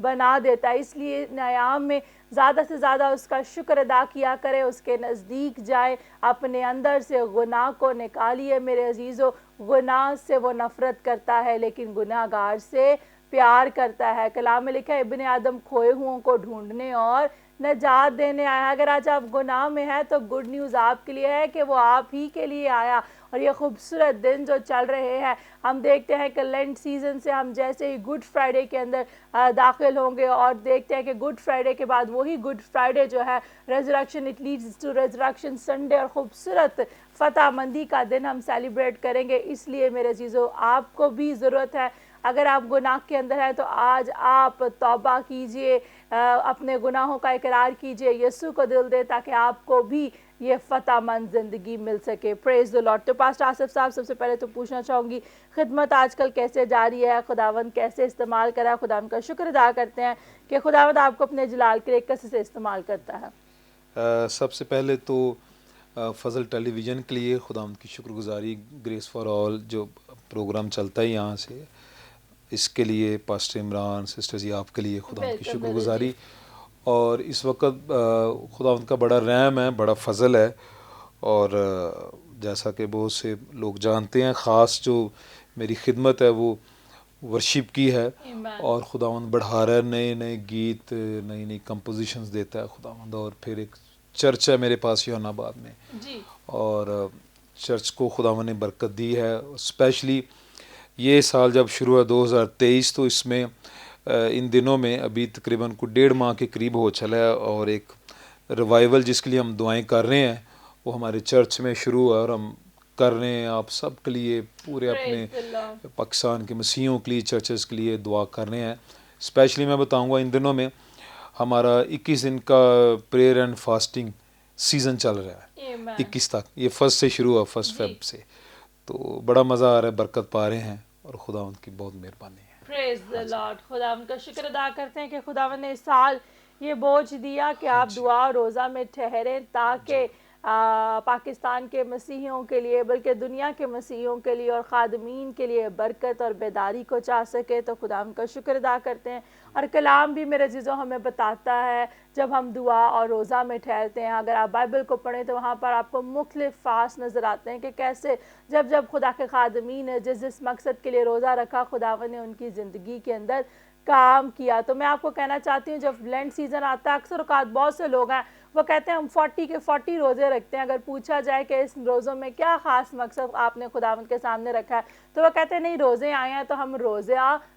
بنا دیتا ہے. اس لیے ایام میں زیادہ سے زیادہ اس کا شکر ادا کیا کرے, اس کے نزدیک جائے, اپنے اندر سے گناہ کو نکالیے. میرے عزیزو, گناہ سے وہ نفرت کرتا ہے لیکن گناہ گار سے پیار کرتا ہے. کلام میں لکھا ہے ابن آدم کھوئے ہوں کو ڈھونڈنے اور نجات دینے آیا. اگر آج آپ گناہ میں ہیں تو گڈ نیوز آپ کے لیے ہے کہ وہ آپ ہی کے لیے آیا. اور یہ خوبصورت دن جو چل رہے ہیں, ہم دیکھتے ہیں کہ لینٹ سیزن سے ہم جیسے ہی گڈ فرائیڈے کے اندر داخل ہوں گے, اور دیکھتے ہیں کہ گڈ فرائیڈے کے بعد وہی گڈ فرائیڈے جو ہے resurrection, it leads to resurrection Sunday, اور خوبصورت فتح مندی کا دن ہم سیلیبریٹ کریں گے. اس لیے میرے عزیزو, آپ کو بھی ضرورت ہے, اگر آپ گناہ کے اندر ہیں تو آج آپ توبہ کیجئے, اپنے گناہوں کا اقرار کیجئے, یسوع کو دل دے تاکہ آپ کو بھی یہ فتح مند زندگی مل سکے. پریز دی لارڈ. تو پاسٹر آصف صاحب, سب سے پہلے تو پوچھنا چاہوں گی, خدمت آج کل کیسے جاری ہے, خداوند کیسے استعمال کرا, خداوند کا شکر ادا کرتے ہیں کہ خداوند آپ کو اپنے جلال کے لیے کیسے سے استعمال کرتا ہے. سب سے پہلے تو فضل ٹیلی ویژن کے لیے خداوند کی شکر گزاری, گریس فار آل جو پروگرام چلتا ہے یہاں سے, اس کے لیے پاسٹر عمران, سسٹر جی, آپ کے لیے خداوند کی شکر گزاری. اور اس وقت خداوند کا بڑا رحم ہے, بڑا فضل ہے, اور جیسا کہ بہت سے لوگ جانتے ہیں, خاص جو میری خدمت ہے وہ ورشپ کی ہے, اور خداوند بڑھا رہا ہے, نئے نئے گیت, نئی نئی کمپوزیشنز دیتا ہے خداوند. اور پھر ایک چرچ ہے میرے پاس یوحنا آباد میں, اور چرچ کو خداوند نے برکت دی ہے. اسپیشلی یہ سال جب شروع ہے 2023, تو اس میں ان دنوں میں ابھی تقریباً کو 1.5 ماہ کے قریب ہو چلا ہے, اور ایک ریوائول جس کے لیے ہم دعائیں کر رہے ہیں وہ ہمارے چرچ میں شروع ہے, اور ہم کر رہے ہیں آپ سب کے لیے, پورے اپنے پاکستان کے مسیحیوں کے لیے, چرچز کے لیے دعا کر رہے ہیں. اسپیشلی میں بتاؤں گا ان دنوں میں ہمارا 21 دن کا پریئر اینڈ فاسٹنگ سیزن چل رہا ہے, 21 تک. یہ 1 سے شروع ہے, 1 فیب سے. تو بڑا مزہ آ رہا ہے, برکت پا رہے ہیں, اور خداوند کی بہت مہربانی ہے. پریز دی لارڈ. خداوند کا شکر ادا کرتے ہیں کہ خداوند نے اس سال یہ بوجھ دیا کہ آپ دعا اور روزہ میں ٹھہریں, تاکہ پاکستان کے مسیحیوں کے لیے, بلکہ دنیا کے مسیحیوں کے لیے اور خادمین کے لیے برکت اور بیداری کو چاہ سکے. تو خداوند کا شکر ادا کرتے ہیں. اور کلام بھی میرے عزیزوں ہمیں بتاتا ہے, جب ہم دعا اور روزہ میں ٹھہرتے ہیں, اگر آپ بائبل کو پڑھیں تو وہاں پر آپ کو مختلف فاسٹ نظر آتے ہیں کہ کیسے جب خدا کے خادمین نے جس مقصد کے لیے روزہ رکھا, خداوند نے ان کی زندگی کے اندر کام کیا. تو میں آپ کو کہنا چاہتی ہوں, جب لینٹ سیزن آتا ہے اکثر اوقات بہت سے لوگ ہیں وہ کہتے ہیں ہم 40 کے 40 روزے رکھتے ہیں. اگر پوچھا جائے کہ اس روزوں میں کیا خاص مقصد آپ نے خداوند کے سامنے رکھا ہے, تو وہ کہتے ہیں نہیں, روزے آئے ہیں تو ہم روزے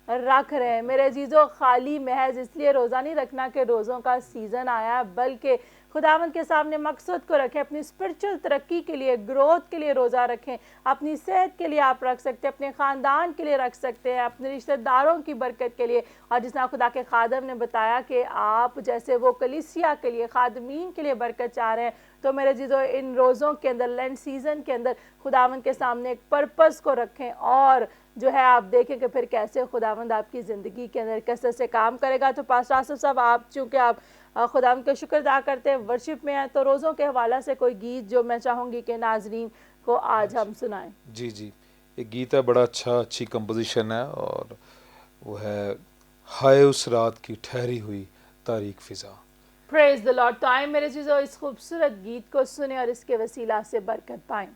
رکھ رہے ہیں. میرے عزیزو, خالی محض اس لیے روزہ نہیں رکھنا کہ روزوں کا سیزن آیا ہے, بلکہ خداوند کے سامنے مقصد کو رکھیں, اپنی اسپرچل ترقی کے لیے, گروتھ کے لیے روزہ رکھیں. اپنی صحت کے لیے آپ رکھ سکتے ہیں, اپنے خاندان کے لیے رکھ سکتے ہیں, اپنے رشتہ داروں کی برکت کے لیے. اور جس طرح خدا کے خادم نے بتایا کہ آپ جیسے وہ کلیسیا کے لیے, خادمین کے لیے برکت چاہ رہے ہیں, تو میرے عزیزو ان روزوں کے اندر, لینٹ سیزن کے اندر خداوند کے سامنے ایک پرپس کو رکھیں, اور جو ہے آپ دیکھیں کہ پھر کیسے خداوند آپ کی زندگی کے اندر کثرت سے کام کرے گا. تو پاسٹر آصف صاحب, آپ چونکہ آپ خداوند کا شکر ادا کرتے ہیں, ورشپ میں ہیں, تو روزوں کے حوالہ سے کوئی گیت جو میں چاہوں گی کہ ناظرین کو آج ہم سنائیں. جی جی, ایک گیت ہے, بڑا اچھی کمپوزیشن ہے, اور وہ ہے ہائے اس رات کی ٹھہری ہوئی تاریک فضا. پریز دی لارڈ. تو آئیں میرے چیزوں اس خوبصورت گیت کو سنیں اور اس کے وسیلہ سے برکت پائیں.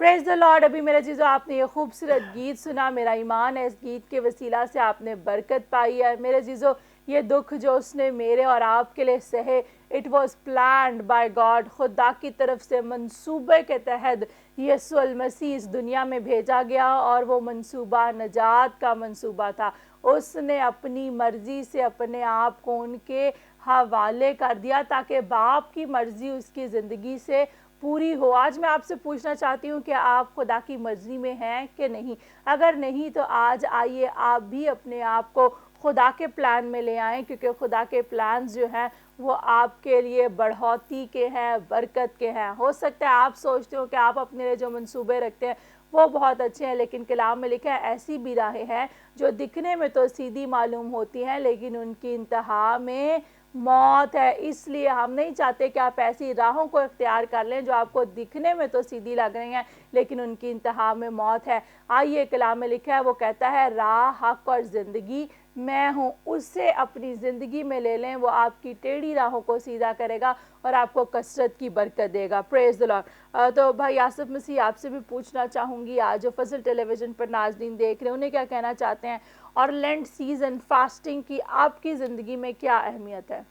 پریز دا لارڈ. ابھی میرے چیزوں آپ نے یہ خوبصورت گیت سنا. میرا ایمان ہے اس گیت کے وسیلہ سے آپ نے برکت پائی ہے. میرے چیزوں یہ دکھ جو اس نے میرے اور آپ کے لیے سہے, it was planned by God. خدا کی طرف سے منصوبے کے تحت یسوع المسیح اس دنیا میں بھیجا گیا, اور وہ منصوبہ نجات کا منصوبہ تھا. اس نے اپنی مرضی سے اپنے آپ کو ان کے حوالے کر دیا تاکہ باپ کی مرضی اس کی زندگی سے پوری ہو. آج میں آپ سے پوچھنا چاہتی ہوں کہ آپ خدا کی مرضی میں ہیں کہ نہیں. اگر نہیں تو آج آئیے آپ بھی اپنے آپ کو خدا کے پلان میں لے آئیں, کیونکہ خدا کے پلانز جو ہیں وہ آپ کے لیے بڑھوتی کے ہیں, برکت کے ہیں. ہو سکتا ہے آپ سوچتے ہو کہ آپ اپنے لیے جو منصوبے رکھتے ہیں وہ بہت اچھے ہیں, لیکن کلام میں لکھا ہے ایسی بھی راہیں ہیں جو دکھنے میں تو سیدھی معلوم ہوتی ہیں لیکن ان کی انتہا میں موت ہے. اس لیے ہم نہیں چاہتے کہ آپ ایسی راہوں کو اختیار کر لیں جو آپ کو دکھنے میں تو سیدھی لگ رہی ہیں لیکن ان کی انتہا میں موت ہے. آئیے کلام میں لکھا ہے, وہ کہتا ہے راہ, حق اور زندگی میں ہوں, اس سے اپنی زندگی میں لے لیں. وہ آپ کی ٹیڑھی راہوں کو سیدھا کرے گا اور آپ کو کثرت کی برکت دے گا. پریز دی لارڈ. تو بھائی آصف مسیح آپ سے بھی پوچھنا چاہوں گی, آج جو فضل ٹیلی ویژن پر ناظرین دیکھ رہے ہیں انہیں کیا کہنا چاہتے ہیں, اور لینٹ سیزن فاسٹنگ کی آپ کی زندگی میں کیا اہمیت ہے؟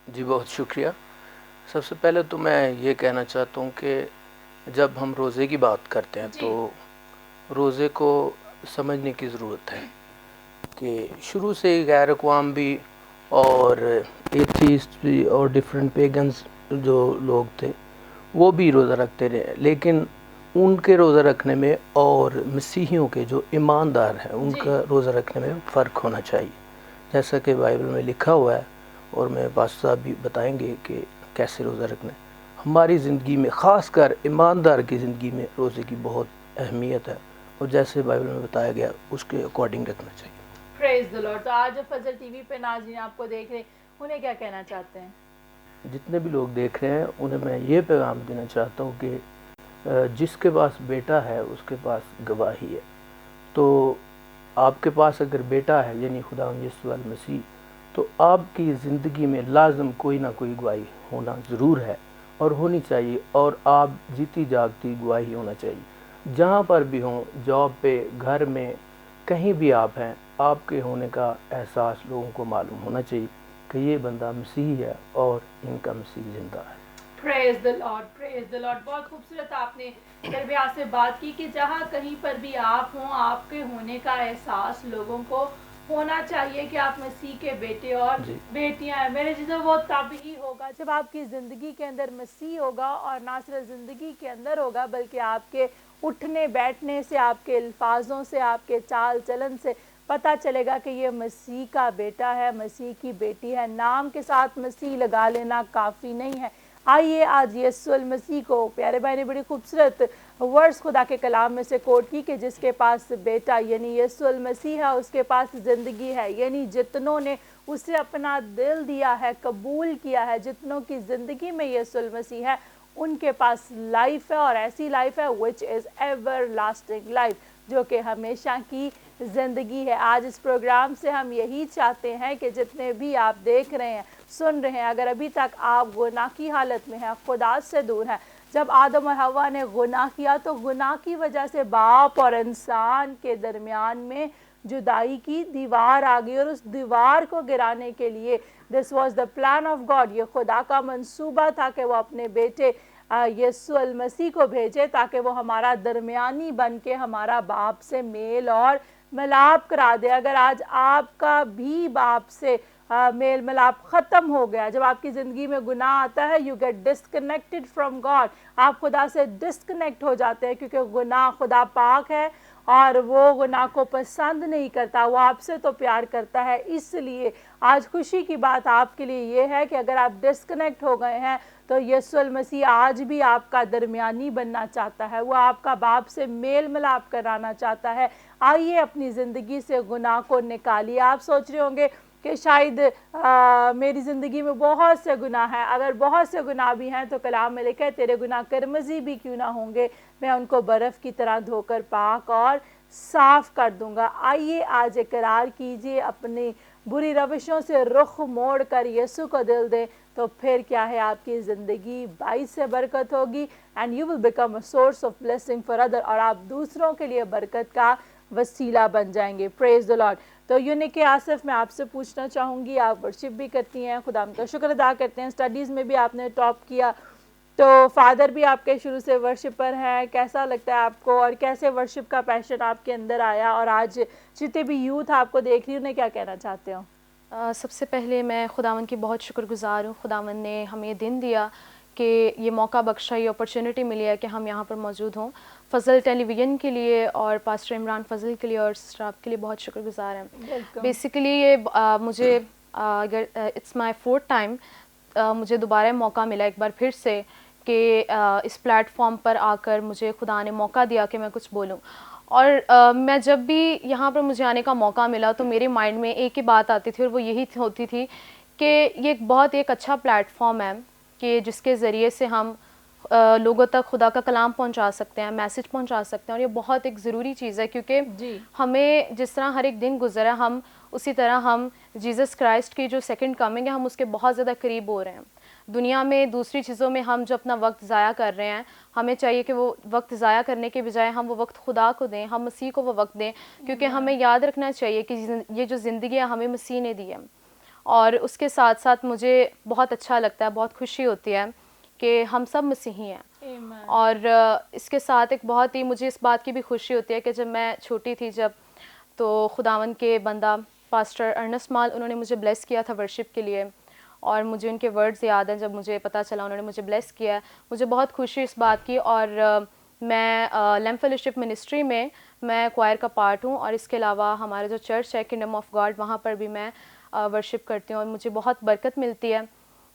جی بہت شکریہ. سب سے پہلے تو میں یہ کہنا چاہتا ہوں کہ جب ہم روزے کی بات کرتے ہیں تو روزے کو سمجھنے کی ضرورت ہے کہ شروع سے ہی غیر اقوام بھی اور ایتھیسٹ بھی اور ڈیفرنٹ پیگنز جو لوگ تھے وہ بھی روزہ رکھتے رہے, لیکن ان کے روزہ رکھنے میں اور مسیحیوں کے جو ایماندار ہیں ان کا روزہ رکھنے میں فرق ہونا چاہیے, جیسا کہ بائبل میں لکھا ہوا ہے. اور میں پاسٹر صاحب بھی بتائیں گے کہ کیسے روزہ رکھنا ہے. ہماری زندگی میں خاص کر ایماندار کی زندگی میں روزے کی بہت اہمیت ہے, اور جیسے بائبل میں بتایا گیا اس کے اکارڈنگ رکھنا چاہیے. پریز دی لارڈ. تو آج جو فضل ٹی وی پہ ناظرین آپ کو دیکھ رہے ہیں انہیں کیا کہنا چاہتے ہیں؟ جتنے بھی لوگ دیکھ رہے ہیں انہیں میں یہ پیغام دینا چاہتا ہوں کہ جس کے پاس بیٹا ہے اس کے پاس گواہی ہے. تو آپ کے پاس اگر بیٹا ہے یعنی خدا یسوع المسیح, تو آپ کی زندگی میں لازم کوئی نہ کوئی گواہی ہونا ضرور ہے اور ہونی چاہیے, اور آپ جیتی جاگتی گواہی ہونا چاہیے. جہاں پر بھی ہوں, جاب پہ, گھر میں, کہیں بھی آپ ہیں, آپ کے ہونے کا احساس لوگوں کو معلوم ہونا چاہیے کہ یہ بندہ مسیحی ہے اور ان کا مسیح زندہ ہے. پریز دی لارڈ, پریز دی لارڈ. بہت خوبصورت آپ نے تربیت سے بات کی کہ جہاں کہیں پر بھی آپ ہوں آپ کے ہونے کا احساس لوگوں کو ہونا چاہیے کہ آپ مسیح کے بیٹے اور بیٹیاں ہیں. میرے جیسے وہ تب ہی ہوگا جب آپ کی زندگی کے اندر مسیح ہوگا, اور نہ صرف زندگی کے اندر ہوگا بلکہ آپ کے اٹھنے بیٹھنے سے, آپ کے الفاظوں سے, آپ کے چال چلن سے پتہ چلے گا کہ یہ مسیح کا بیٹا ہے, مسیح کی بیٹی ہے. نام کے ساتھ مسیح لگا لینا کافی نہیں ہے. آئیے آج یسوع المسیح کو, پیارے بھائی نے بڑی خوبصورت ورڈز خدا کے کلام میں سے کوٹ کی کہ جس کے پاس بیٹا یعنی یسوع المسیح ہے اس کے پاس زندگی ہے. یعنی جتنوں نے اسے اپنا دل دیا ہے, قبول کیا ہے, جتنوں کی زندگی میں یسوع المسیح ہے ان کے پاس لائف ہے, اور ایسی لائف ہے which is everlasting life, جو کہ ہمیشہ کی زندگی ہے. آج اس پروگرام سے ہم یہی چاہتے ہیں کہ جتنے بھی آپ دیکھ رہے ہیں, سن رہے ہیں, اگر ابھی تک آپ گناہ کی حالت میں ہیں, خدا سے دور ہیں, جب آدم اور حوا نے گناہ کیا تو گناہ کی وجہ سے باپ اور انسان کے درمیان میں جدائی کی دیوار آ گئی, اور اس دیوار کو گرانے کے لیے this was the plan of God, یہ خدا کا منصوبہ تھا کہ وہ اپنے بیٹے یسوع المسیح کو بھیجے تاکہ وہ ہمارا درمیانی بن کے ہمارا باپ سے میل اور ملاپ کرا دے. اگر آج آپ کا بھی باپ سے میل ملاپ ختم ہو گیا, جب آپ کی زندگی میں گناہ آتا ہے you get disconnected from God, آپ خدا سے ڈسکنیکٹ ہو جاتے ہیں, کیونکہ گناہ خدا پاک ہے اور وہ گناہ کو پسند نہیں کرتا, وہ آپ سے تو پیار کرتا ہے. اس لیے آج خوشی کی بات آپ کے لیے یہ ہے کہ اگر آپ ڈسکنیکٹ ہو گئے ہیں تو یسوع المسیح آج بھی آپ کا درمیانی بننا چاہتا ہے, وہ آپ کا باپ سے میل ملاپ کرانا چاہتا ہے. آئیے اپنی زندگی سے گناہ کو نکالیے. آپ سوچ رہے ہوں گے کہ شاید میری زندگی میں بہت سے گناہ ہیں, اگر بہت سے گناہ بھی ہیں تو کلام میں لکھا ہے تیرے گناہ قرمزی بھی کیوں نہ ہوں گے میں ان کو برف کی طرح دھو کر پاک اور صاف کر دوں گا. آئیے آج اقرار کیجئے, اپنی بری روشوں سے رخ موڑ کر یسوع کو دل دیں تو پھر کیا ہے آپ کی زندگی باعث سے برکت ہوگی and you will become a source of blessing for other, اور آپ دوسروں کے لیے برکت کا وسیلہ بن جائیں گے. پریز دی لارڈ. تو یونیک آصف, میں آپ سے پوچھنا چاہوں گی, آپ ورشپ بھی کرتی ہیں, خدا کا شکر ادا کرتے ہیں, اسٹڈیز میں بھی آپ نے ٹاپ کیا, تو فادر بھی آپ کے شروع سے ورشپر ہیں, کیسا لگتا ہے آپ کو, اور کیسے ورشپ کا پیشن آپ کے اندر آیا, اور آج جتنے بھی یوتھ آپ کو دیکھ رہی انہیں کیا کہنا چاہتے ہو؟ سب سے پہلے میں خداوند کی بہت شکر گزار ہوں. خداوند نے ہمیں یہ دن دیا کہ یہ موقع بخشا, یہ اپرچونٹی ملی ہے کہ ہم یہاں پر موجود ہوں. فضل ٹیلی ویژن کے لیے اور پاسٹر عمران فضل کے لیے اور سسٹر آپ کے لیے بہت شکر گزار ہیں. بیسیکلی یہ مجھے اگر اٹس مائی 4th ٹائم مجھے دوبارہ موقع ملا ایک بار پھر سے کہ اس پلیٹ فارم پر آ کر مجھے خدا نے موقع دیا کہ میں کچھ بولوں. اور میں جب بھی یہاں پر مجھے آنے کا موقع ملا تو میرے مائنڈ میں ایک ہی بات آتی تھی, اور وہ یہی ہوتی تھی کہ یہ بہت ایک اچھا پلیٹ فارم ہے کہ جس کے ذریعے سے ہم لوگوں تک خدا کا کلام پہنچا سکتے ہیں, میسج پہنچا سکتے ہیں, اور یہ بہت ایک ضروری چیز ہے کیونکہ ہمیں جس طرح ہر ایک دن گزرا ہم اسی طرح ہم جیزس کرائسٹ کی جو سیکنڈ کمنگ ہے ہم اس کے بہت زیادہ قریب ہو رہے ہیں. دنیا میں دوسری چیزوں میں ہم جو اپنا وقت ضائع کر رہے ہیں, ہمیں چاہیے کہ وہ وقت ضائع کرنے کے بجائے ہم وہ وقت خدا کو دیں, ہم مسیح کو وہ وقت دیں, کیونکہ ہمیں یاد رکھنا چاہیے کہ یہ جو زندگی ہے ہمیں مسیح نے دی ہے. اور اس کے ساتھ ساتھ مجھے بہت اچھا لگتا ہے, بہت خوشی ہوتی ہے کہ ہم سب مسیحی ہیں. اور اس کے ساتھ ایک بہت ہی مجھے اس بات کی بھی خوشی ہوتی ہے کہ جب میں چھوٹی تھی تو خداوند کے بندہ پاسٹر ارنسٹ مال انہوں نے مجھے بلیس کیا تھا ورشپ کے لیے, اور مجھے ان کے ورڈز یاد ہیں. جب مجھے پتہ چلا انہوں نے مجھے بلیس کیا, مجھے بہت خوشی اس بات کی. اور میں لیمپ فیلوشپ منسٹری میں کوائر کا پارٹ ہوں, اور اس کے علاوہ ہمارا جو چرچ ہے کنگڈم آف گاڈ وہاں پر بھی میں ورشپ کرتی ہوں, اور مجھے بہت برکت ملتی ہے.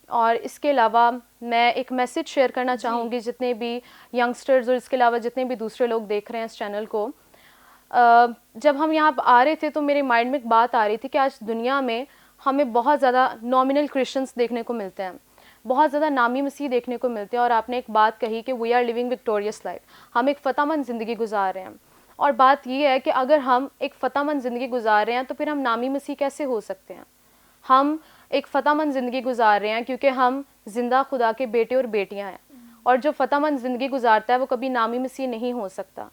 اور اس کے علاوہ میں ایک میسج شیئر کرنا چاہوں گی جتنے بھی ینگسٹرز اور اس کے علاوہ جتنے بھی دوسرے لوگ دیکھ رہے ہیں اس چینل کو. جب ہم یہاں آ رہے تھے تو میرے مائنڈ میں ایک بات آ رہی تھی کہ آج دنیا میں ہمیں بہت زیادہ نامنل کرسچنس دیکھنے کو ملتے ہیں, بہت زیادہ نامی مسیح دیکھنے کو ملتے ہیں. اور آپ نے ایک بات کہی کہ we are living victorious life, ہم ایک فتح مند زندگی گزار رہے ہیں. اور بات یہ ہے کہ اگر ہم ایک فتح مند زندگی گزار رہے ہیں تو پھر ہم نامی مسیح کیسے ہو سکتے ہیں؟ ہم ایک فتح مند زندگی گزار رہے ہیں کیونکہ ہم زندہ خدا کے بیٹے اور بیٹیاں ہیں, اور جو فتح مند زندگی گزارتا ہے وہ کبھی نامی مسیح نہیں ہو سکتا.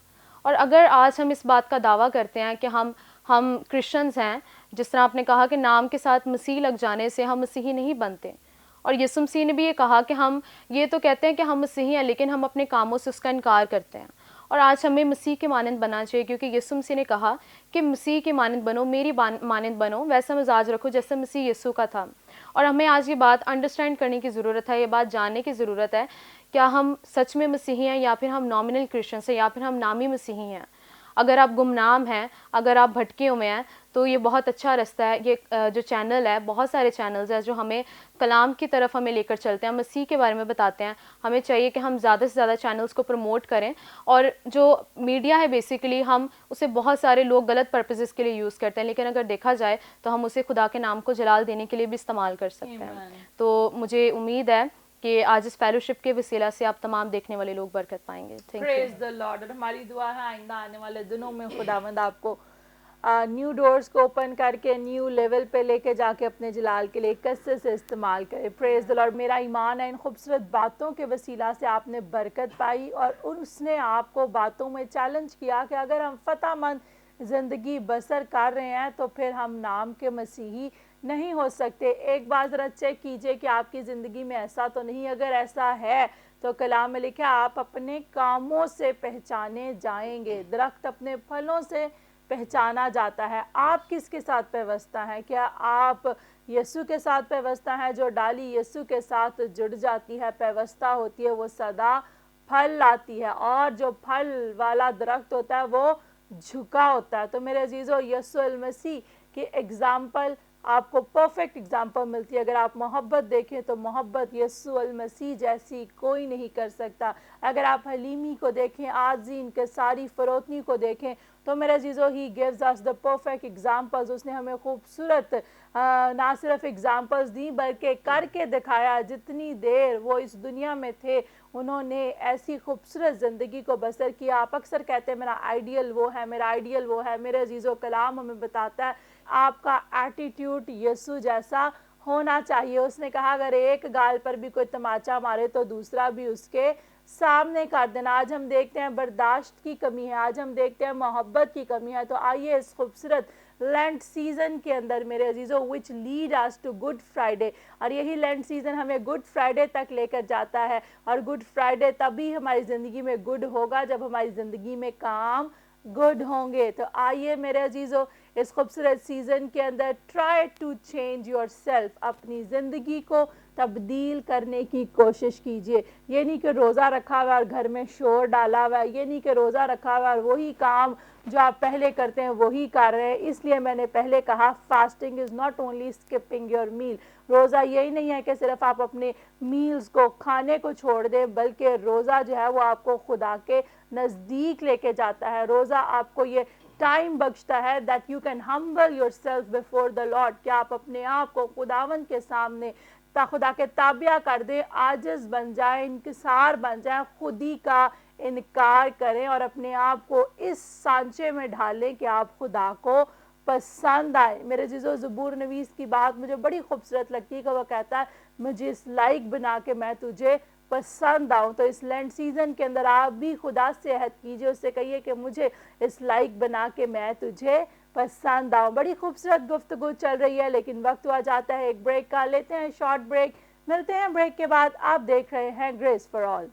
اور اگر آج ہم اس بات کا دعویٰ کرتے ہیں کہ ہم کرسچنز ہیں, جس طرح آپ نے کہا کہ نام کے ساتھ مسیح لگ جانے سے ہم مسیحی نہیں بنتے, اور یسوع مسیح نے بھی یہ کہا کہ ہم یہ تو کہتے ہیں کہ ہم مسیحی ہیں لیکن ہم اپنے کاموں سے اس کا انکار کرتے ہیں. اور آج ہمیں مسیح کے مانند بننا چاہیے کیونکہ یسوع مسیح نے کہا کہ مسیح کے مانند بنو, میری مانند بنو, ویسا مزاج رکھو جیسا مسیح یسوع کا تھا. اور ہمیں آج یہ بات انڈرسٹینڈ کرنے کی ضرورت ہے, یہ بات جاننے کی ضرورت ہے, کیا ہم سچ میں مسیحی ہیں یا پھر ہم نامنل کرسچنس ہیں یا پھر ہم نامی مسیحی ہیں. اگر آپ گمنام ہیں, اگر آپ بھٹکے ہوئے ہیں, تو یہ بہت اچھا رستہ ہے. یہ جو چینل ہے, بہت سارے چینلز ہیں جو ہمیں کلام کی طرف ہمیں لے کر چلتے ہیں, مسیح کے بارے میں بتاتے ہیں. ہمیں چاہیے کہ ہم زیادہ سے زیادہ چینلز کو پروموٹ کریں. اور جو میڈیا ہے بیسیکلی ہم اسے بہت سارے لوگ غلط پرپزز کے لیے یوز کرتے ہیں, لیکن اگر دیکھا جائے تو ہم اسے خدا کے نام کو جلال دینے کے لیے بھی استعمال کر سکتے ہیں. تو مجھے امید ہے کہ آج اس فیلوشپ کے وسیلہ سے آپ تمام دیکھنے والے لوگ برکت پائیں گے. پریز دی لارڈ. اور ہماری دعا ہے آئندہ آنے والے دنوں میں خداوند آپ کو نیو ڈورز کو اوپن کر کے نیو لیول پہ لے کے جا کے اپنے جلال کے لیے کثرت سے استعمال کرے. پریز دی لارڈ. میرا ایمان ہے ان خوبصورت باتوں کے وسیلہ سے آپ نے برکت پائی, اور اس نے آپ کو باتوں میں چیلنج کیا کہ اگر ہم فتح مند زندگی بسر کر رہے ہیں تو پھر ہم نام کے مسیحی نہیں ہو سکتے. ایک بار ذرا چیک کیجئے کہ آپ کی زندگی میں ایسا تو نہیں, اگر ایسا ہے تو کلام میں لکھا آپ اپنے کاموں سے پہچانے جائیں گے. درخت اپنے پھلوں سے پہچانا جاتا ہے. آپ کس کے ساتھ پیوستہ ہیں؟ کیا آپ یسوع کے ساتھ پیوستہ ہیں؟ جو ڈالی یسوع کے ساتھ جڑ جاتی ہے, پیوستہ ہوتی ہے, وہ سدا پھل لاتی ہے, اور جو پھل والا درخت ہوتا ہے وہ جھکا ہوتا ہے. تو میرے عزیزو, یسوع المسیح کی ایگزامپل آپ کو پرفیکٹ ایگزامپل ملتی ہے. اگر آپ محبت دیکھیں تو محبت یسوع المسیح جیسی کوئی نہیں کر سکتا. اگر آپ حلیمی کو دیکھیں, عاجزی, انکساری, فروتنی کو دیکھیں, تو میرے عزیزو he gives us the perfect examples. اس نے ہمیں خوبصورت نہ صرف ایگزامپلز دی بلکہ کر کے دکھایا. جتنی دیر وہ اس دنیا میں تھے انہوں نے ایسی خوبصورت زندگی کو بسر کیا. آپ اکثر کہتے ہیں میرا آئیڈیل وہ ہے, میرا آئیڈیل وہ ہے. میرے عزیزو, کلام ہمیں بتاتا ہے آپ کا ایٹیٹیوڈ یسوع جیسا ہونا چاہیے. اس نے کہا اگر ایک گال پر بھی کوئی تماچا مارے تو دوسرا بھی اس کے سامنے کر دینا. آج ہم دیکھتے ہیں برداشت کی کمی ہے, آج ہم دیکھتے ہیں محبت کی کمی ہے. تو آئیے اس خوبصورت لینٹ سیزن کے اندر میرے عزیزوں which lead us to Good Friday, اور یہی لینٹ سیزن ہمیں گڈ فرائیڈے تک لے کر جاتا ہے. اور گڈ فرائیڈے تبھی ہماری زندگی میں گڈ ہوگا جب ہماری زندگی میں کام گڈ ہوں گے. تو آئیے میرے عزیزوں اس خوبصورت سیزن کے اندر try to change yourself, اپنی زندگی کو تبدیل کرنے کی کوشش کیجئے. یہ نہیں کہ روزہ رکھا ہوا اور گھر میں شور ڈالا ہوا ہے, یہ نہیں کہ روزہ رکھا ہوا اور وہی کام جو آپ پہلے کرتے ہیں وہی کر رہے ہیں. اس لیے میں نے پہلے کہا fasting is not only skipping your meal. روزہ یہی نہیں ہے کہ صرف آپ اپنے میلز کو کھانے کو چھوڑ دیں, بلکہ روزہ جو ہے وہ آپ کو خدا کے نزدیک لے کے جاتا ہے. روزہ آپ کو یہ ٹائم بخشتا ہے that you can humble yourself before the Lord, کہ آپ اپنے آپ کو خداوند کے سامنے خدا کے تابع کر دیں, عاجز بن جائیں, انکسار بن جائیں, خودی کا انکار کریں اور اپنے آپ کو اس سانچے میں ڈھالیں کہ آپ خدا کو پسند آئے. میرے عزیزو زبور نویس کی بات مجھے بڑی خوبصورت لگتی ہے کہ وہ کہتا ہے مجھے اس لائق بنا کہ میں تجھے پسند آؤں. تو اس لینڈ سیزن کے اندر آپ بھی خدا سے عہد کیجئے, اس سے کہیے کہ مجھے اس لائق بنا کہ میں تجھے پسند آؤں. بڑی خوبصورت گفتگو چل رہی ہے لیکن وقت ہوا جاتا ہے ایک بریک کا. لیتے ہیں شارٹ بریک, ملتے ہیں بریک کے بعد. آپ دیکھ رہے ہیں grace for all.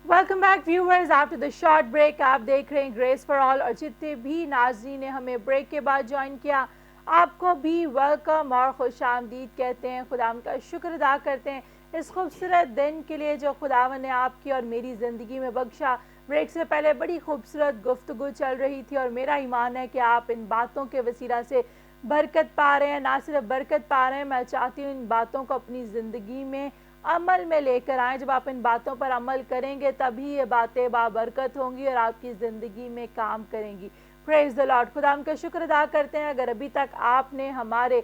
Welcome back viewers after the short break. آپ دیکھ رہے ہیں گریس فار آل, اور جتنے بھی ناظرین نے ہمیں بریک کے بعد جوائن کیا آپ کو بھی ویلکم اور خوش آمدید کہتے ہیں. خداوند کا شکر ادا کرتے ہیں اس خوبصورت دن کے لیے جو خداوند نے آپ کی اور میری زندگی میں بخشا. بریک سے پہلے بڑی خوبصورت گفتگو چل رہی تھی اور میرا ایمان ہے کہ آپ ان باتوں کے وسیلہ سے برکت پا رہے ہیں. نہ صرف برکت پا رہے ہیں, میں چاہتی ہوں ان باتوں کو اپنی زندگی میں عمل میں لے کر آئیں. جب آپ ان باتوں پر عمل کریں گے تبھی یہ باتیں بابرکت ہوں گی اور آپ کی زندگی میں کام کریں گی. پریز دی لارڈ. خدا ہم کا شکر ادا کرتے ہیں اگر ابھی تک آپ نے ہمارے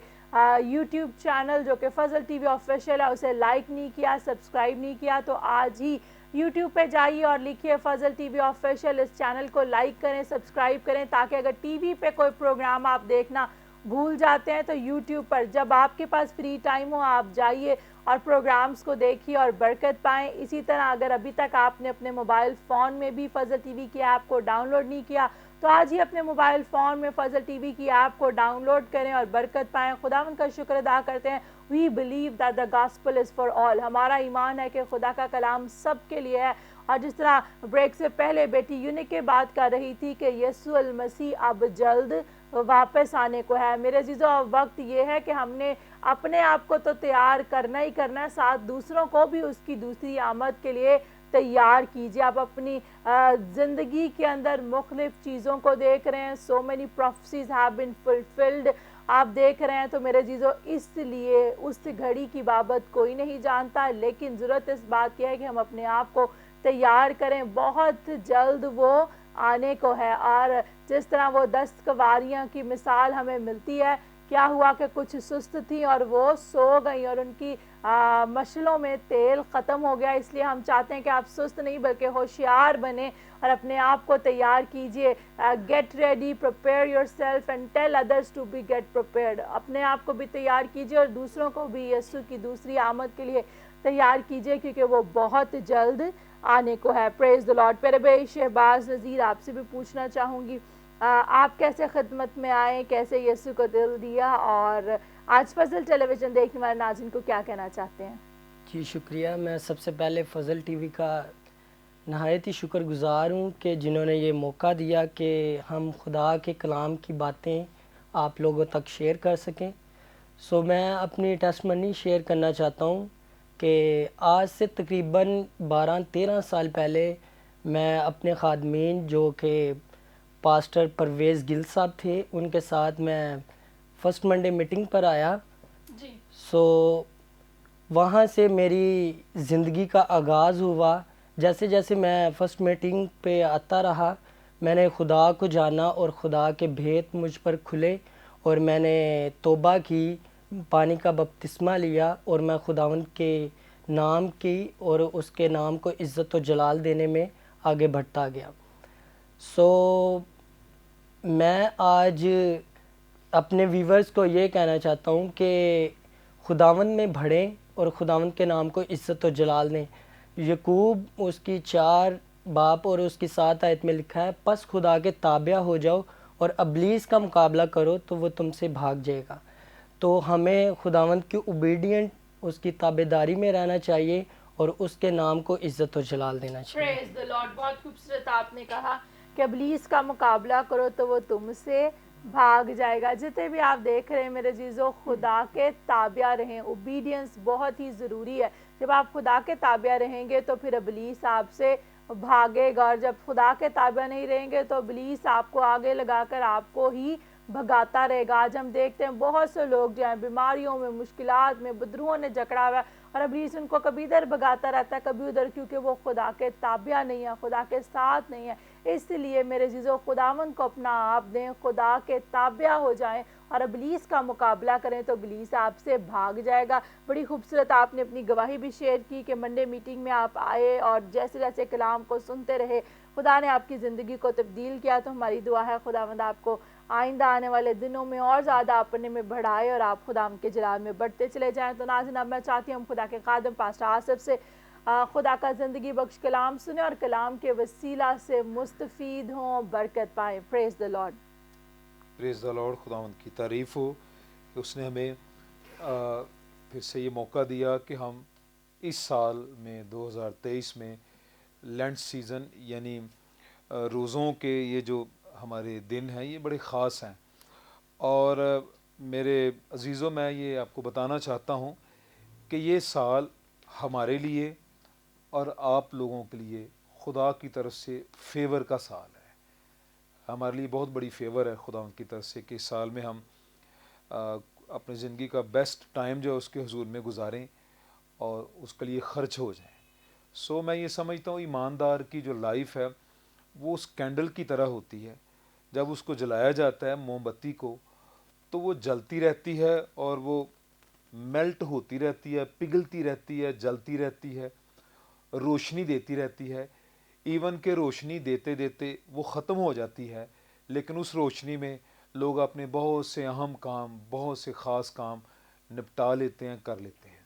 یوٹیوب چینل جو کہ فضل ٹی وی آفیشیل ہے اسے لائک نہیں کیا, سبسکرائب نہیں کیا, تو آج ہی یوٹیوب پہ جائیے اور لکھیے فضل ٹی وی آفیشیل. اس چینل کو لائک کریں, سبسکرائب کریں, تاکہ اگر ٹی وی پہ کوئی پروگرام آپ دیکھنا بھول جاتے ہیں تو یوٹیوب پر جب آپ کے پاس فری ٹائم ہو آپ جائیے اور پروگرامز کو دیکھیے اور برکت پائیں. اسی طرح اگر ابھی تک آپ نے اپنے موبائل فون میں بھی فضل ٹی وی کی ایپ کو ڈاؤن لوڈ نہیں کیا تو آج ہی اپنے موبائل فون میں فضل ٹی وی کی ایپ کو ڈاؤن لوڈ کریں اور برکت پائیں. خداوند کا شکر ادا کرتے ہیں. We believe that the gospel is for all. ہمارا ایمان ہے کہ خدا کا کلام سب کے لیے ہے. اور جس طرح بریک سے پہلے بیٹی یونیکے بات کر رہی تھی کہ یسوع المسیح اب جلد واپس آنے کو ہے. میرے عزیزو اب وقت یہ ہے کہ ہم نے اپنے آپ کو تو تیار کرنا ہی کرنا ہے, ساتھ دوسروں کو بھی اس کی دوسری آمد کے لیے تیار کیجیے. آپ اپنی زندگی کے اندر مختلف چیزوں کو دیکھ رہے ہیں. so many prophecies have been fulfilled آپ دیکھ رہے ہیں. تو میرے عزیزو اس لیے اس گھڑی کی بابت کوئی نہیں جانتا, لیکن ضرورت اس بات کی ہے کہ ہم اپنے آپ کو تیار کریں. بہت جلد وہ آنے کو ہے. اور جس طرح وہ 10 کنواریاں کی مثال ہمیں ملتی ہے, کیا ہوا کہ کچھ سست تھیں اور وہ سو گئیں اور ان کی مشلوں میں تیل ختم ہو گیا. اس لیے ہم چاہتے ہیں کہ آپ سست نہیں بلکہ ہوشیار بنیں اور اپنے آپ کو تیار کیجئے. Get ready, prepare yourself and tell others to be get prepared. اپنے آپ کو بھی تیار کیجئے اور دوسروں کو بھی یسوع کی دوسری آمد کے لیے تیار کیجئے, کیونکہ وہ بہت جلد آنے کو ہے. پریز دی لارڈ. پیارے بھائی شہباز نذیر آپ سے بھی پوچھنا چاہوں گی آپ کیسے خدمت میں آئے, کیسے یسوع کو دل دیا, اور آج فضل ٹیلی ویژن دیکھنے والے ناظرین کو کیا کہنا چاہتے ہیں؟ جی شکریہ. میں سب سے پہلے فضل ٹی وی کا نہایت ہی شکر گزار ہوں کہ جنہوں نے یہ موقع دیا کہ ہم خدا کے کلام کی باتیں آپ لوگوں تک شیئر کر سکیں. سو میں اپنی ٹیسٹمنی شیئر کرنا چاہتا ہوں کہ آج سے تقریباً 12-13 سال پہلے میں اپنے خادمین جو کہ پاسٹر پرویز گل صاحب تھے ان کے ساتھ میں فرسٹ منڈے میٹنگ پر آیا. جی. سو وہاں سے میری زندگی کا آغاز ہوا. جیسے جیسے میں فرسٹ میٹنگ پہ آتا رہا میں نے خدا کو جانا اور خدا کے بھید مجھ پر کھلے اور میں نے توبہ کی, پانی کا بپتسمہ لیا اور میں خداوند کے نام کی اور اس کے نام کو عزت و جلال دینے میں آگے بڑھتا گیا. میں آج اپنے ویورز کو یہ کہنا چاہتا ہوں کہ خداوند میں بڑھیں اور خداوند کے نام کو عزت و جلال دیں. یعقوب اس کی 4 باب اور اس کی 7 آیت میں لکھا ہے, پس خدا کے تابع ہو جاؤ اور ابلیس کا مقابلہ کرو تو وہ تم سے بھاگ جائے گا. تو ہمیں خداوند کی اوبیڈینٹ اس کی تابع داری میں رہنا چاہیے اور اس کے نام کو عزت و جلال دینا چاہیے. پریز دی لارڈ. بہت خوبصورت آپ نے کہا کہ ابلیس کا مقابلہ کرو تو وہ تم سے بھاگ جائے گا. جتنے بھی آپ دیکھ رہے ہیں میرے عزیزو, خدا کے تابع رہیں. اوبیڈینس بہت ہی ضروری ہے. جب آپ خدا کے تابع رہیں گے تو پھر ابلیس آپ سے بھاگے گا, اور جب خدا کے تابع نہیں رہیں گے تو ابلیس آپ کو آگے لگا کر آپ کو ہی بھگاتا رہے گا. آج ہم دیکھتے ہیں بہت سے لوگ جو ہیں بیماریوں میں, مشکلات میں, بدروؤں نے جکڑا ہوا ہے, اور ابلیس ان کو کبھی ادھر بھگاتا رہتا ہے کبھی ادھر, کیونکہ وہ خدا کے تابع نہیں ہے, خدا کے ساتھ نہیں ہے. اس لیے میرے عزیزو خداوند کو اپنا آپ دیں, خدا کے تابع ہو جائیں اور ابلیس کا مقابلہ کریں تو ابلیس آپ سے بھاگ جائے گا. بڑی خوبصورت آپ نے اپنی گواہی بھی شیئر کی کہ منڈے میٹنگ میں آپ آئے اور جیسے جیسے کلام کو سنتے رہے خدا نے آپ کی زندگی کو تبدیل کیا. تو ہماری دعا ہے خداوند آپ کو آئندہ آنے والے دنوں میں اور زیادہ اپنے میں بڑھائے اور آپ خدا کے جلال میں بڑھتے چلے جائیں. تو ناظرین اب میں چاہتی ہوں خدا کے خادم پاسٹر آصف سے خدا کا زندگی بخش کلام سنیں اور کلام کے وسیلہ سے مستفید ہوں, برکت پائیں. پریز دی لارڈ. پریز دی لارڈ. خداوند کی تعریف ہو کہ اس نے ہمیں پھر سے یہ موقع دیا کہ ہم اس سال میں 2023 میں لینٹ سیزن یعنی روزوں کے یہ جو ہمارے دن ہیں یہ بڑے خاص ہیں. اور میرے عزیزوں میں یہ آپ کو بتانا چاہتا ہوں کہ یہ سال ہمارے لیے اور آپ لوگوں کے لیے خدا کی طرف سے فیور کا سال ہے. ہمارے لیے بہت بڑی فیور ہے خدا کی طرف سے کہ اس سال میں ہم اپنی زندگی کا بیسٹ ٹائم جو ہے اس کے حضور میں گزاریں اور اس کے لیے خرچ ہو جائیں. میں یہ سمجھتا ہوں ایماندار کی جو لائف ہے وہ اس کینڈل کی طرح ہوتی ہے. جب اس کو جلایا جاتا ہے موم بتی کو تو وہ جلتی رہتی ہے اور وہ میلٹ ہوتی رہتی ہے, پگھلتی رہتی ہے, جلتی رہتی ہے, روشنی دیتی رہتی ہے. ایون کہ روشنی دیتے دیتے وہ ختم ہو جاتی ہے, لیکن اس روشنی میں لوگ اپنے بہت سے اہم کام, بہت سے خاص کام نپٹا لیتے ہیں, کر لیتے ہیں.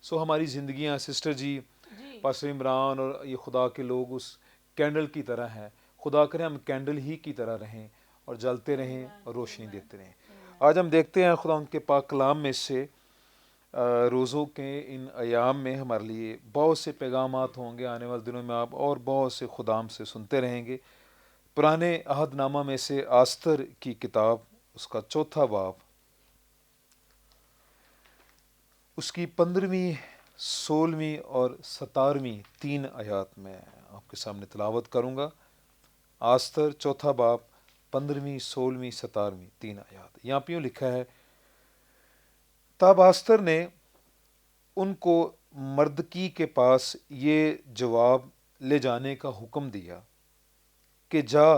ہماری زندگیاں سسٹر جی, پاسٹر عمران اور یہ خدا کے لوگ اس کینڈل کی طرح ہیں. خدا کرے ہم کینڈل ہی کی طرح رہیں اور جلتے رہیں اور روشنی دیتے رہیں. آج ہم دیکھتے ہیں خدا ان کے پاک کلام میں سے روزوں کے ان ایام میں ہمارے لیے بہت سے پیغامات ہوں گے. آنے والے دنوں میں آپ اور بہت سے خدام سے سنتے رہیں گے. پرانے عہد نامہ میں سے آستر کی کتاب اس کا 4 باب اس کی 15ویں 16ویں اور 17ویں 3 آیات میں آپ کے سامنے تلاوت کروں گا. آستر 4 باب 15ویں 16ویں 17ویں 3 آیات. یہاں پہ یوں لکھا ہے, تب آستر نے ان کو مردکی کے پاس یہ جواب لے جانے کا حکم دیا کہ جا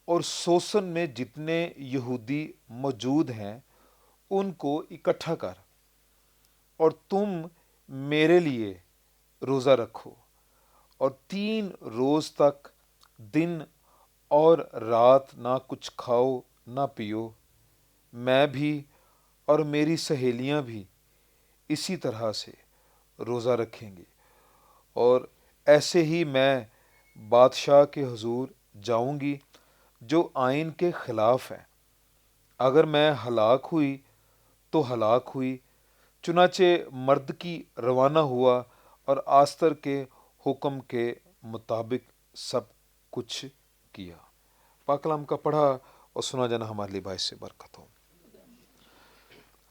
اور سوسن میں جتنے یہودی موجود ہیں ان کو اکٹھا کر اور تم میرے لیے روزہ رکھو اور 3 روز تک دن اور رات نہ کچھ کھاؤ نہ پیو. میں بھی اور میری سہیلیاں بھی اسی طرح سے روزہ رکھیں گے, اور ایسے ہی میں بادشاہ کے حضور جاؤں گی جو آئین کے خلاف ہے. اگر میں ہلاک ہوئی تو ہلاک ہوئی. چنانچہ مرد کی روانہ ہوا اور آستر کے حکم کے مطابق سب کچھ کیا. پاک کلام کا پڑھا اور سنا جانا ہمارے لیے باعث سے برکت ہو.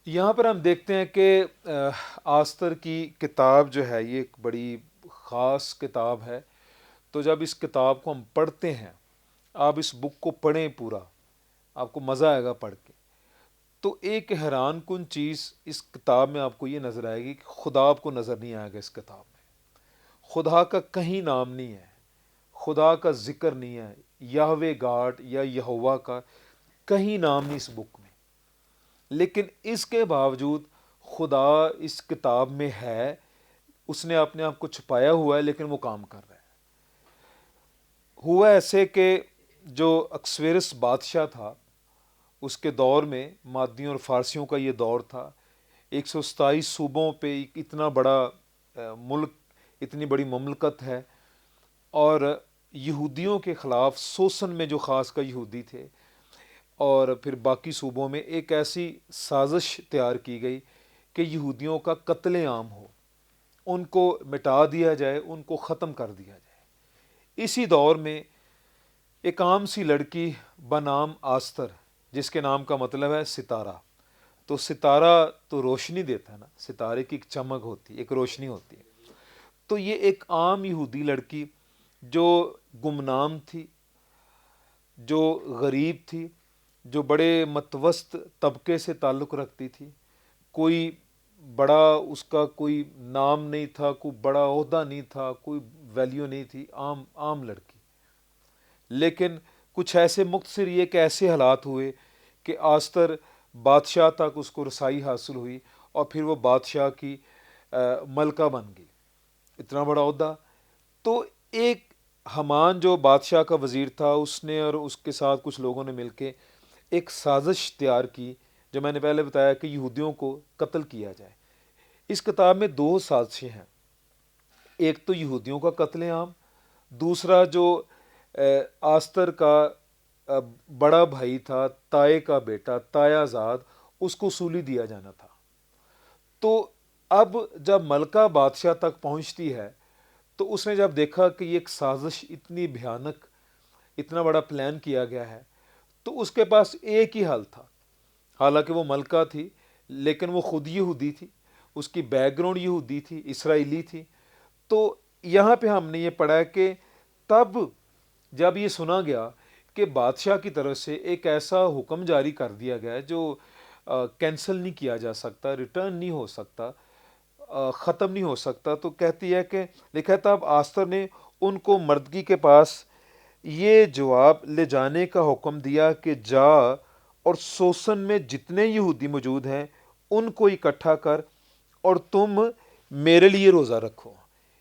یہاں پر ہم دیکھتے ہیں کہ آستر کی کتاب جو ہے یہ ایک بڑی خاص کتاب ہے. تو جب اس کتاب کو ہم پڑھتے ہیں, آپ اس بک کو پڑھیں پورا, آپ کو مزہ آئے گا پڑھ کے. تو ایک حیران کن چیز اس کتاب میں آپ کو یہ نظر آئے گی کہ خدا آپ کو نظر نہیں آئے گا اس کتاب میں. خدا کا کہیں نام نہیں ہے, خدا کا ذکر نہیں ہے, یہوے گاڈ یا یہوہ کا کہیں نام نہیں اس بک میں. لیکن اس کے باوجود خدا اس کتاب میں ہے, اس نے اپنے آپ کو چھپایا ہوا ہے لیکن وہ کام کر رہا ہے. ہوا ایسے کہ جو اکسویرس بادشاہ تھا اس کے دور میں, مادیوں اور فارسیوں کا یہ دور تھا, 127 صوبوں پہ اتنا بڑا ملک, اتنی بڑی مملکت ہے, اور یہودیوں کے خلاف سوسن میں جو خاص کا یہودی تھے اور پھر باقی صوبوں میں ایک ایسی سازش تیار کی گئی کہ یہودیوں کا قتل عام ہو, ان کو مٹا دیا جائے, ان کو ختم کر دیا جائے. اسی دور میں ایک عام سی لڑکی بنام آستر, جس کے نام کا مطلب ہے ستارہ. تو ستارہ تو روشنی دیتا ہے نا, ستارے کی ایک چمک ہوتی ہے, ایک روشنی ہوتی ہے. تو یہ ایک عام یہودی لڑکی جو گمنام تھی, جو غریب تھی, جو بڑے متوسط طبقے سے تعلق رکھتی تھی, کوئی بڑا اس کا کوئی نام نہیں تھا, کوئی بڑا عہدہ نہیں تھا, کوئی ویلیو نہیں تھی, عام لڑکی. لیکن کچھ ایسے مختصر یہ کہ ایسے حالات ہوئے کہ آستر بادشاہ تک اس کو رسائی حاصل ہوئی اور پھر وہ بادشاہ کی ملکہ بن گئی, اتنا بڑا عہدہ. تو ایک حمان جو بادشاہ کا وزیر تھا, اس نے اور اس کے ساتھ کچھ لوگوں نے مل کے ایک سازش تیار کی, جو میں نے پہلے بتایا کہ یہودیوں کو قتل کیا جائے. اس کتاب میں 2 سازشیں ہیں, ایک تو یہودیوں کا قتل عام, دوسرا جو آستر کا بڑا بھائی تھا, تائے کا بیٹا, تایا زاد, اس کو سولی دیا جانا تھا. تو اب جب ملکہ بادشاہ تک پہنچتی ہے تو اس نے جب دیکھا کہ یہ ایک سازش اتنی بھیانک, اتنا بڑا پلان کیا گیا ہے, تو اس کے پاس ایک ہی حل تھا. حالانکہ وہ ملکہ تھی لیکن وہ خود یہودی تھی, اس کی بیک گراؤنڈ یہودی تھی, اسرائیلی تھی. تو یہاں پہ ہم نے یہ پڑھا ہے کہ تب جب یہ سنا گیا کہ بادشاہ کی طرف سے ایک ایسا حکم جاری کر دیا گیا ہے جو کینسل نہیں کیا جا سکتا, ریٹرن نہیں ہو سکتا, ختم نہیں ہو سکتا, تو کہتی ہے کہ لکھا تھا اب آستر نے ان کو مردگی کے پاس یہ جواب لے جانے کا حکم دیا کہ جا اور سوسن میں جتنے یہودی موجود ہیں ان کو اکٹھا کر اور تم میرے لیے روزہ رکھو.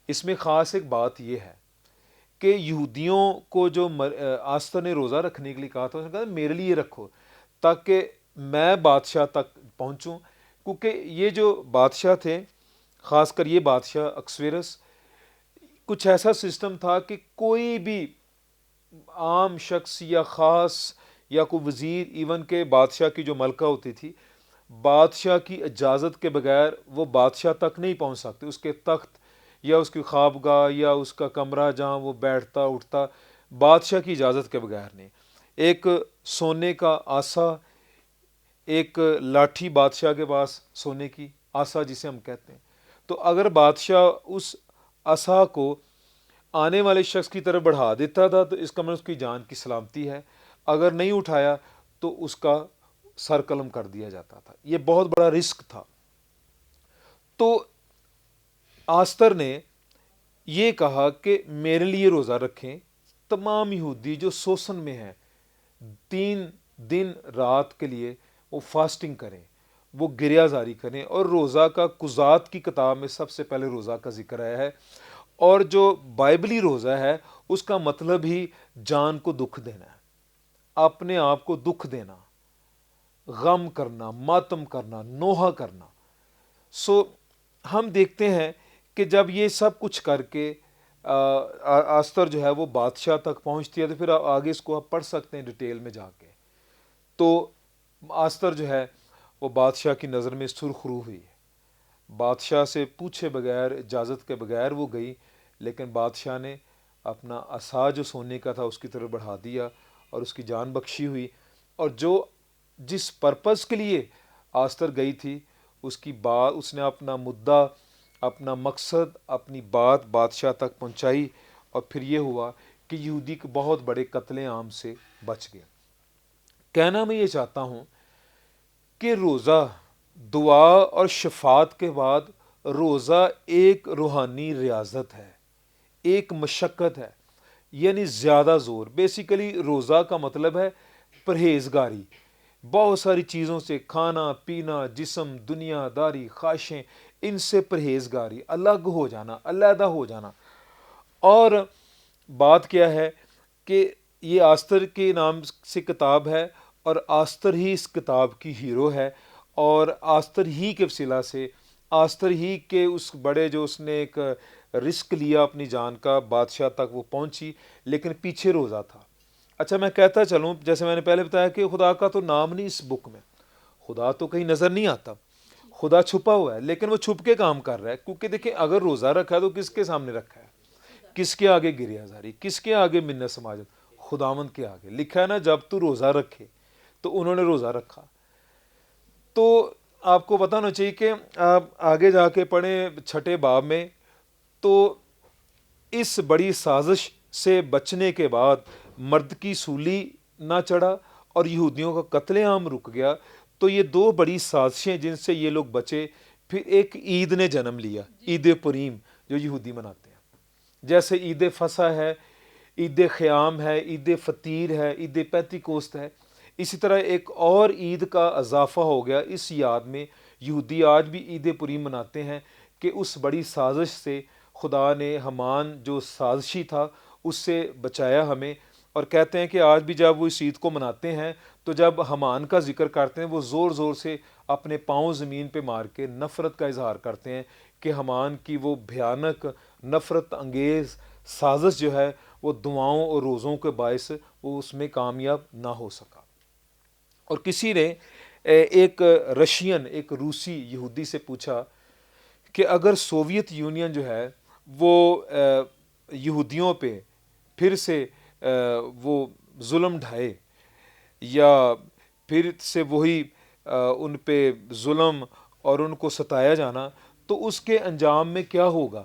اس میں خاص ایک بات یہ ہے کہ یہودیوں کو جو آستر نے روزہ رکھنے کے لیے کہا تھا, اس نے کہا میرے لیے رکھو تاکہ میں بادشاہ تک پہنچوں. کیونکہ یہ جو بادشاہ تھے, خاص کر یہ بادشاہ اکسویرس, کچھ ایسا سسٹم تھا کہ کوئی بھی عام شخص یا خاص یا کوئی وزیر, ایون کہ بادشاہ کی جو ملکہ ہوتی تھی, بادشاہ کی اجازت کے بغیر وہ بادشاہ تک نہیں پہنچ سکتے. اس کے تخت یا اس کی خوابگاہ یا اس کا کمرہ جہاں وہ بیٹھتا اٹھتا, بادشاہ کی اجازت کے بغیر نہیں. ایک سونے کا آسا, ایک لاٹھی بادشاہ کے پاس, سونے کی آسا جسے ہم کہتے ہیں, تو اگر بادشاہ اس عصا کو آنے والے شخص کی طرف بڑھا دیتا تھا تو اس کا مطلب اس کی جان کی سلامتی ہے, اگر نہیں اٹھایا تو اس کا سر قلم کر دیا جاتا تھا. یہ بہت بڑا رسک تھا. تو آستر نے یہ کہا کہ میرے لیے روزہ رکھیں, تمام یہودی جو سوسن میں ہیں 3 دن رات کے لیے وہ فاسٹنگ کریں, وہ گریہ زاری کریں. اور روزہ کا قضات کی کتاب میں سب سے پہلے روزہ کا ذکر آیا ہے, اور جو بائبلی روزہ ہے اس کا مطلب ہی جان کو دکھ دینا ہے, اپنے آپ کو دکھ دینا, غم کرنا, ماتم کرنا, نوحہ کرنا. سو ہم دیکھتے ہیں کہ جب یہ سب کچھ کر کے آستر جو ہے وہ بادشاہ تک پہنچتی ہے, تو پھر آگے اس کو آپ پڑھ سکتے ہیں ڈیٹیل میں جا کے. تو آستر جو ہے وہ بادشاہ کی نظر میں سرخ رو ہوئی ہے, بادشاہ سے پوچھے بغیر, اجازت کے بغیر وہ گئی, لیکن بادشاہ نے اپنا عصا جو سونے کا تھا اس کی طرف بڑھا دیا اور اس کی جان بخشی ہوئی. اور جو جس پرپس کے لیے آستر گئی تھی اس کی بات, اس نے اپنا مدعا, اپنا مقصد, اپنی بات بادشاہ تک پہنچائی, اور پھر یہ ہوا کہ یہودی کے بہت بڑے قتل عام سے بچ گئے. کہنا میں یہ چاہتا ہوں کہ روزہ دعا اور شفاعت کے بعد روزہ ایک روحانی ریاضت ہے، ایک مشقت ہے، یعنی زیادہ زور. بیسیکلی روزہ کا مطلب ہے پرہیزگاری، بہت ساری چیزوں سے، کھانا پینا، جسم، دنیا داری، خواہشیں، ان سے پرہیزگاری، الگ ہو جانا، علیحدہ ہو جانا. اور بات کیا ہے کہ یہ آستر کے نام سے کتاب ہے، اور آستر ہی اس کتاب کی ہیرو ہے، اور آستر ہی کے وسیلہ سے، آستر ہی کے اس بڑے جو اس نے ایک رسک لیا اپنی جان کا، بادشاہ تک وہ پہنچی، لیکن پیچھے روزہ تھا. اچھا میں کہتا چلوں، جیسے میں نے پہلے بتایا کہ خدا کا تو نام نہیں اس بک میں، خدا تو کہیں نظر نہیں آتا، خدا چھپا ہوا ہے، لیکن وہ چھپ کے کام کر رہا ہے. کیونکہ دیکھیں اگر روزہ رکھا ہے تو کس کے سامنے رکھا ہے؟ کس کے آگے گریہ زاری، کس کے آگے منت سماجت؟ خداوند کے آگے. لکھا ہے نا جب تو روزہ رکھے، تو انہوں نے روزہ رکھا. تو آپ کو پتہ ہونا چاہیے کہ آپ آگے جا کے پڑھیں 6 باب میں، تو اس بڑی سازش سے بچنے کے بعد مرد کی سولی نہ چڑھا اور یہودیوں کا قتل عام رک گیا. تو یہ 2 بڑی سازشیں جن سے یہ لوگ بچے. پھر ایک عید نے جنم لیا، عید پریم جو یہودی مناتے ہیں، جیسے عید فصح ہے، عید خیام ہے، عید فطیر ہے، عید پینتیکوست ہے. اسی طرح ایک اور عید کا اضافہ ہو گیا اس یاد میں. یہودی آج بھی عید پریم مناتے ہیں کہ اس بڑی سازش سے خدا نے حمان جو سازشی تھا اس سے بچایا ہمیں. اور کہتے ہیں کہ آج بھی جب وہ اس عید کو مناتے ہیں تو جب حمان کا ذکر کرتے ہیں وہ زور زور سے اپنے پاؤں زمین پہ مار کے نفرت کا اظہار کرتے ہیں کہ حمان کی وہ بھیانک نفرت انگیز سازش جو ہے وہ دعاؤں اور روزوں کے باعث وہ اس میں کامیاب نہ ہو سکا. اور کسی نے ایک رشین، ایک روسی یہودی سے پوچھا کہ اگر سوویت یونین جو ہے وہ یہودیوں پہ پھر سے وہ ظلم ڈھائے، یا پھر سے وہی ان پہ ظلم اور ان کو ستایا جانا، تو اس کے انجام میں کیا ہوگا؟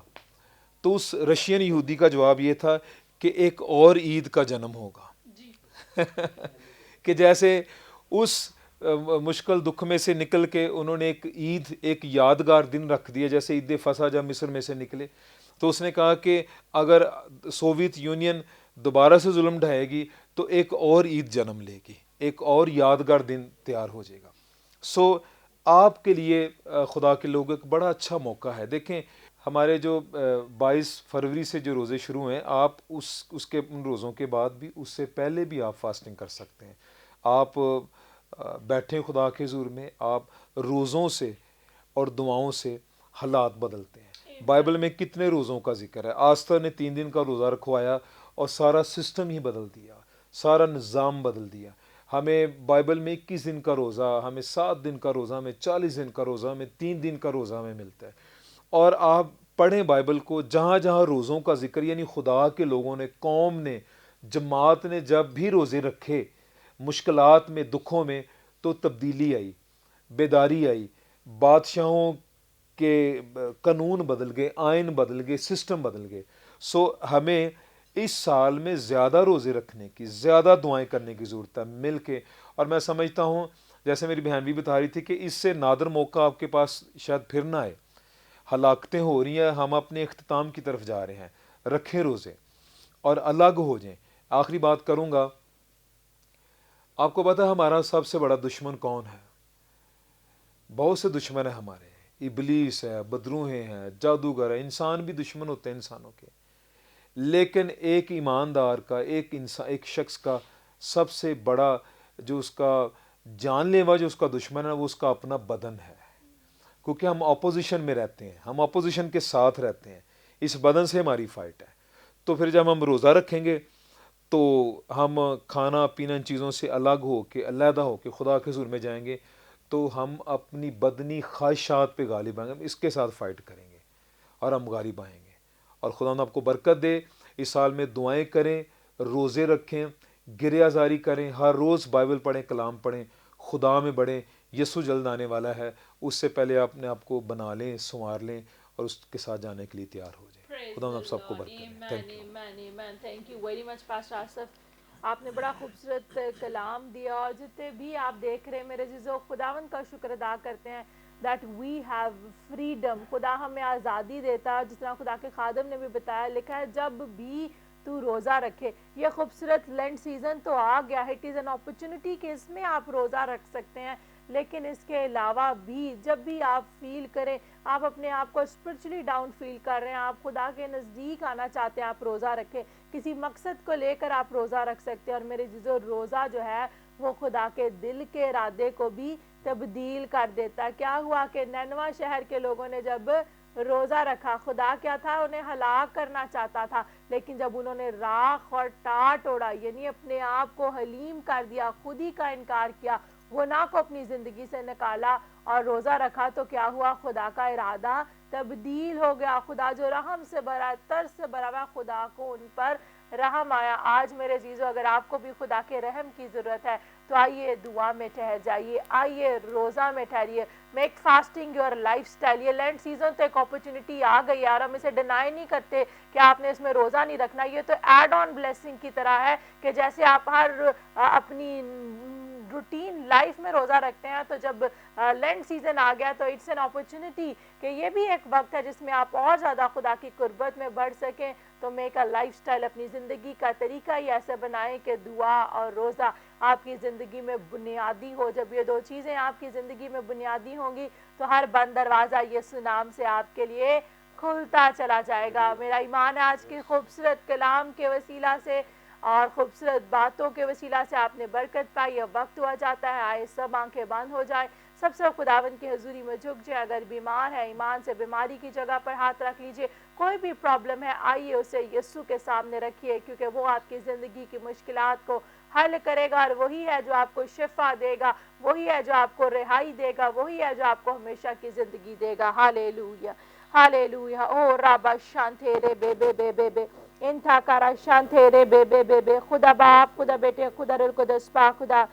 تو اس رشین یہودی کا جواب یہ تھا کہ ایک اور عید کا جنم ہوگا. کہ جیسے اس مشکل دکھ میں سے نکل کے انہوں نے ایک عید، ایک یادگار دن رکھ دیا، جیسے عید فصح جب مصر میں سے نکلے. تو اس نے کہا کہ اگر سوویت یونین دوبارہ سے ظلم ڈھائے گی تو ایک اور عید جنم لے گی، ایک اور یادگار دن تیار ہو جائے گا. سو آپ کے لیے خدا کے لوگ ایک بڑا اچھا موقع ہے. دیکھیں ہمارے جو 22 فروری سے جو روزے شروع ہیں، آپ اس کے ان روزوں کے بعد بھی، اس سے پہلے بھی آپ فاسٹنگ کر سکتے ہیں. آپ بیٹھیں خدا کے حضور میں، آپ روزوں سے اور دعاؤں سے حالات بدلتے ہیں. بائبل میں کتنے روزوں کا ذکر ہے. آستر نے 3 دن کا روزہ رکھوایا اور سارا سسٹم ہی بدل دیا، سارا نظام بدل دیا. ہمیں بائبل میں 21 دن کا روزہ، ہمیں 7 دن کا روزہ، ہمیں 40 دن کا روزہ، ہمیں 3 دن کا روزہ ہمیں ملتا ہے. اور آپ پڑھیں بائبل کو، جہاں جہاں روزوں کا ذکر، یعنی خدا کے لوگوں نے، قوم نے، جماعت نے جب بھی روزے رکھے مشکلات میں، دکھوں میں، تو تبدیلی آئی، بیداری آئی، بادشاہوں کے قانون بدل گئے، آئین بدل گئے، سسٹم بدل گئے. سو ہمیں اس سال میں زیادہ روزے رکھنے کی، زیادہ دعائیں کرنے کی ضرورت ہے مل کے. اور میں سمجھتا ہوں جیسے میری بہن بھی بتا رہی تھی کہ اس سے نادر موقع آپ کے پاس شاید پھر نہ آئے. ہلاکتیں ہو رہی ہیں، ہم اپنے اختتام کی طرف جا رہے ہیں. رکھیں روزے اور الگ ہو جائیں. آخری بات کروں گا. آپ کو پتہ ہے ہمارا سب سے بڑا دشمن کون ہے؟ بہت سے دشمن ہیں ہمارے. ابلیس ہے، بدروہیں ہیں، جادوگر ہے. انسان بھی دشمن ہوتے ہیں انسانوں کے. لیکن ایک ایماندار کا، ایک شخص کا سب سے بڑا جو اس کا جان لیوا جو اس کا دشمن ہے، وہ اس کا اپنا بدن ہے. کیونکہ ہم اپوزیشن میں رہتے ہیں، ہم اپوزیشن کے ساتھ رہتے ہیں. اس بدن سے ہماری فائٹ ہے. تو پھر جب ہم روزہ رکھیں گے تو ہم کھانا پینا ان چیزوں سے الگ ہو کے، علیحدہ ہو کے خدا کے حضور میں جائیں گے، تو ہم اپنی بدنی خواہشات پہ غالب آئیں گے. ہم اس کے ساتھ فائٹ کریں گے اور ہم غالب آئیں گے. اور خدا نے آپ کو برکت دے. اس سال میں دعائیں کریں، روزے رکھیں، گریہ زاری کریں، ہر روز بائبل پڑھیں، کلام پڑھیں، خدا میں بڑھیں. یسوع جلد آنے والا ہے. اس سے پہلے آپ نے آپ کو بنا لیں، سنوار لیں اور اس کے ساتھ جانے کے لیے تیار ہو جائیں. خدا آپ سب کو برکت دے. Thank you. Thank you very much, Pastor Asif. آپ نے بڑا خوبصورت کلام دیا، اور جتنے بھی آپ دیکھ رہے ہیں میرے عزیزو، خداوند کا شکر ادا کرتے ہیں دیٹ وی ہیو فریڈم. خدا ہمیں آزادی دیتا ہے، جس طرح خدا کے خادم نے بھی بتایا، لکھا ہے جب بھی تو روزہ رکھے. یہ خوبصورت لینڈ سیزن تو آ گیا، اٹ از این اپرچونٹی کہ اس میں آپ روزہ رکھ سکتے ہیں، لیکن اس کے علاوہ بھی جب بھی آپ فیل کریں آپ اپنے آپ کو اسپرچولی ڈاؤن فیل کر رہے ہیں، آپ خدا کے نزدیک آنا چاہتے ہیں، آپ روزہ رکھیں. کسی مقصد کو لے کر آپ روزہ رکھ سکتے ہیں. اور میرے عزیزو، روزہ جو ہے وہ خدا کے دل کے ارادے کو بھی تبدیل کر دیتا ہے. کیا ہوا کہ نینوا شہر کے لوگوں نے جب روزہ رکھا، خدا کیا تھا، انہیں ہلاک کرنا چاہتا تھا، لیکن جب انہوں نے راکھ اور ٹاٹ اوڑا، یعنی اپنے آپ کو حلیم کر دیا، خود ہی کا انکار کیا، گناہ کو اپنی زندگی سے نکالا اور روزہ رکھا، تو کیا ہوا، خدا کا ارادہ تبدیل ہو گیا. خدا جو رحم سے بھرا، ترس سے بھرا ہوا، خدا کو ان پر رحم آیا. آج میرے عزیزو، اگر آپ کو بھی خدا کے رحم کی ضرورت ہے تو آئیے دعا میں ٹھہر جائیے، آئیے روزہ میں ٹھہریے. Make fasting your lifestyle. یہ لینڈ سیزن تو ایک اپرچونٹی آ گئی ہے، اور ہم اسے ڈینائی نہیں کرتے کہ آپ نے اس میں روزہ نہیں رکھنا. یہ تو ایڈ آن بلیسنگ کی طرح ہے کہ جیسے آپ ہر اپنی روٹین لائف میں روزہ رکھتے ہیں، تو جب لینڈ سیزن آ گیا تو اٹس این اپرچونٹی کہ یہ بھی ایک وقت ہے جس میں آپ اور زیادہ خدا کی قربت میں بڑھ سکیں. تو میک اے لائف سٹائل، اپنی زندگی کا طریقہ ہی ایسے بنائیں کہ دعا اور روزہ آپ کی زندگی میں بنیادی ہو. جب یہ دو چیزیں آپ کی زندگی میں بنیادی ہوں گی تو ہر بند دروازہ یسوع نام سے آپ کے لیے کھلتا چلا جائے گا. میرا ایمان ہے آج کے خوبصورت کلام کے وسیلہ سے اور خوبصورت باتوں کے وسیلہ سے آپ نے برکت پائی. اب وقت ہوا جاتا ہے، آئے سب آنکھیں بند ہو جائیں، سب خداوند کی حضوری میں جھک جائے. اگر بیمار ہے، ایمان سے بیماری کی جگہ پر ہاتھ رکھ لیجئے. کوئی بھی پرابلم ہے، آئیے اسے یسوع کے سامنے رکھیے، کیونکہ وہ آپ کی زندگی کی مشکلات کو حل کرے گا، اور وہی ہے جو آپ کو شفا دے گا، وہی ہے جو آپ کو رہائی دے گا، وہی ہے جو آپ کو ہمیشہ کی زندگی دے گا. ہالےلویا، ہالےلویا. او رابا شانتے رے بے بے بے بے بے انتھا کارا شانتے رے بے بے بے بے. خدا باپ، خدا بیٹے، خدا روح القدس، پاک خدا